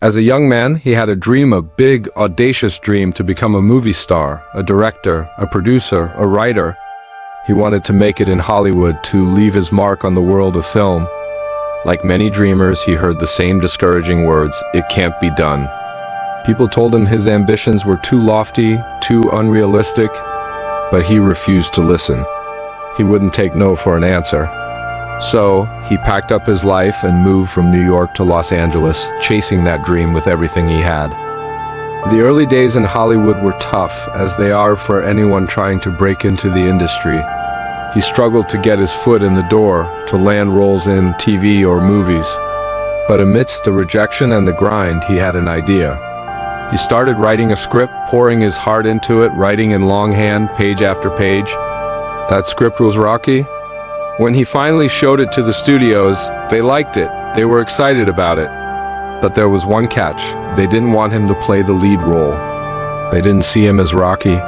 As a young man, he had a big, audacious dream to become a movie star, a director, a producer, a writer. He wanted to make it in Hollywood, to leave his mark on the world of film. Like many dreamers, he heard the same discouraging words, "It can't be done." People told him his ambitions were too lofty, too unrealistic, but he refused to listen. He wouldn't take no for an answer. So, he packed up his life and moved from New York to Los Angeles, chasing that dream with everything he had. The early days in Hollywood were tough, as they are for anyone trying to break into the industry. He struggled to get his foot in the door, to land roles in TV or movies. But amidst the rejection and the grind, he had an idea. He started writing a script, pouring his heart into it, writing in longhand, page after page. That script was Rocky. When he finally showed it to the studios, they liked it. They were excited about it. But there was one catch. They didn't want him to play the lead role. They didn't see him as Rocky.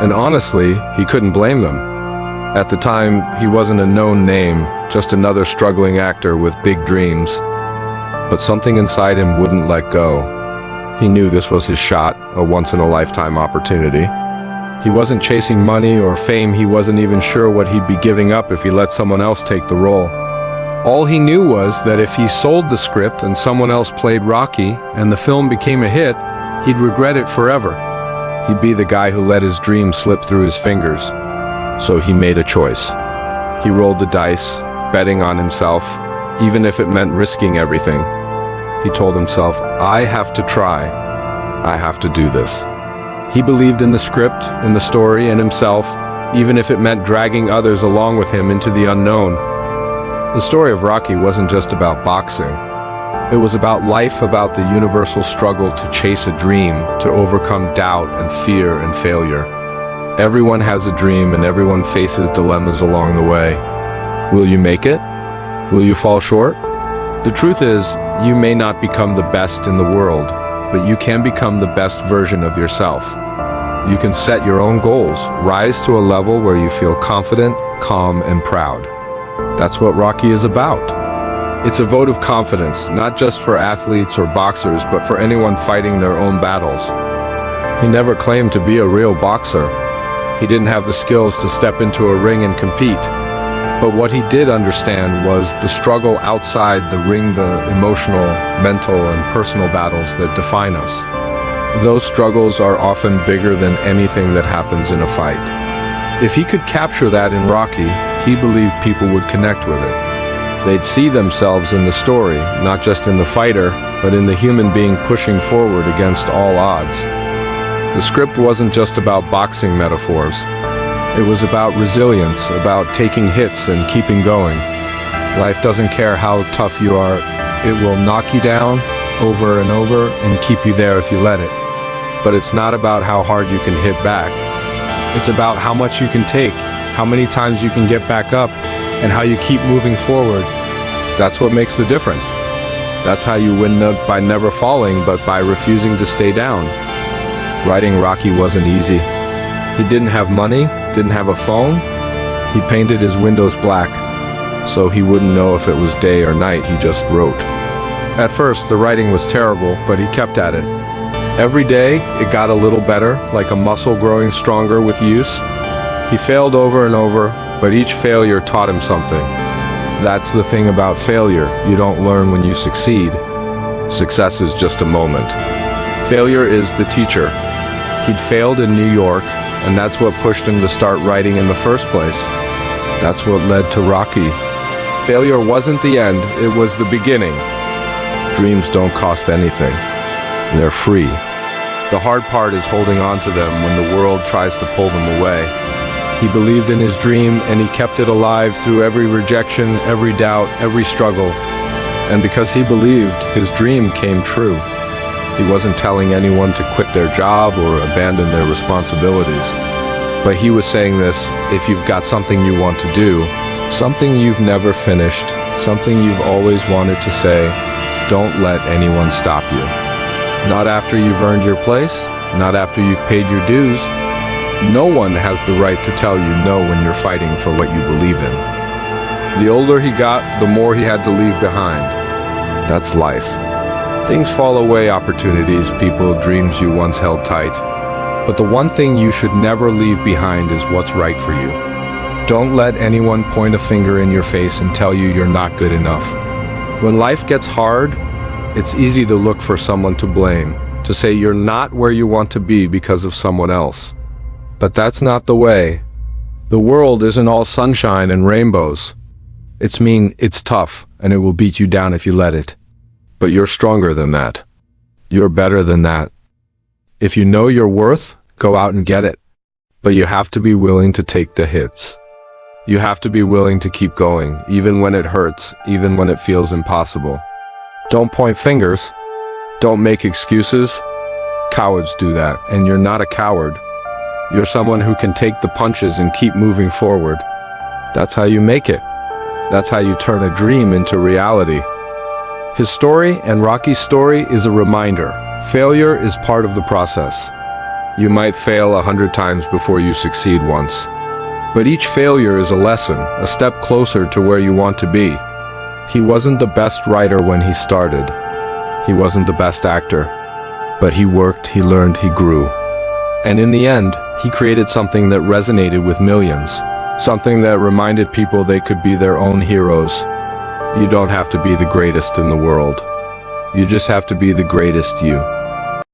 And honestly, he couldn't blame them. At the time, he wasn't a known name, just another struggling actor with big dreams. But something inside him wouldn't let go. He knew this was his shot, a once-in-a-lifetime opportunity. He wasn't chasing money or fame. He wasn't even sure what he'd be giving up if he let someone else take the role. All he knew was that if he sold the script and someone else played Rocky and the film became a hit, he'd regret it forever. He'd be the guy who let his dream slip through his fingers. So he made a choice. He rolled the dice, betting on himself, even if it meant risking everything. He told himself, "I have to try. I have to do this." He believed in the script, in the story, and himself, even if it meant dragging others along with him into the unknown. The story of Rocky wasn't just about boxing. It was about life, about the universal struggle to chase a dream, to overcome doubt and fear and failure. Everyone has a dream and everyone faces dilemmas along the way. Will you make it? Will you fall short? The truth is, you may not become the best in the world, but you can become the best version of yourself. You can set your own goals, rise to a level where you feel confident, calm, and proud. That's what Rocky is about. It's a vote of confidence, not just for athletes or boxers, but for anyone fighting their own battles. He never claimed to be a real boxer. He didn't have the skills to step into a ring and compete. But what he did understand was the struggle outside the ring, the emotional, mental, and personal battles that define us. Those struggles are often bigger than anything that happens in a fight. If he could capture that in Rocky, he believed people would connect with it. They'd see themselves in the story, not just in the fighter, but in the human being pushing forward against all odds. The script wasn't just about boxing metaphors. It was about resilience, about taking hits and keeping going. Life doesn't care how tough you are. It will knock you down over and over and keep you there if you let it. But it's not about how hard you can hit back. It's about how much you can take, how many times you can get back up, and how you keep moving forward. That's what makes the difference. That's how you win, not by never falling, but by refusing to stay down. Writing Rocky wasn't easy. He didn't have money, didn't have a phone. He painted his windows black, so he wouldn't know if it was day or night. He just wrote. At first, the writing was terrible, but he kept at it. Every day, it got a little better, like a muscle growing stronger with use. He failed over and over, but each failure taught him something. That's the thing about failure. You don't learn when you succeed. Success is just a moment. Failure is the teacher. He'd failed in New York, and that's what pushed him to start writing in the first place. That's what led to Rocky. Failure wasn't the end, it was the beginning. Dreams don't cost anything. They're free. The hard part is holding on to them when the world tries to pull them away. He believed in his dream, and he kept it alive through every rejection, every doubt, every struggle. And because he believed, his dream came true. He wasn't telling anyone to quit their job or abandon their responsibilities. But he was saying this: if you've got something you want to do, something you've never finished, something you've always wanted to say, don't let anyone stop you. Not after you've earned your place, not after you've paid your dues. No one has the right to tell you no when you're fighting for what you believe in. The older he got, the more he had to leave behind. That's life. Things fall away, opportunities, people, dreams you once held tight. But the one thing you should never leave behind is what's right for you. Don't let anyone point a finger in your face and tell you you're not good enough. When life gets hard, it's easy to look for someone to blame, to say you're not where you want to be because of someone else. But that's not the way. The world isn't all sunshine and rainbows. It's tough, and it will beat you down if you let it. But you're stronger than that. You're better than that. If you know your worth, go out and get it. But you have to be willing to take the hits. You have to be willing to keep going, even when it hurts, even when it feels impossible. Don't point fingers. Don't make excuses. Cowards do that, and you're not a coward. You're someone who can take the punches and keep moving forward. That's how you make it. That's how you turn a dream into reality. His story and Rocky's story is a reminder. Failure is part of the process. You might fail 100 times before you succeed once. But each failure is a lesson, a step closer to where you want to be. He wasn't the best writer when he started. He wasn't the best actor. But he worked, he learned, he grew. And in the end, he created something that resonated with millions. Something that reminded people they could be their own heroes. You don't have to be the greatest in the world. You just have to be the greatest you.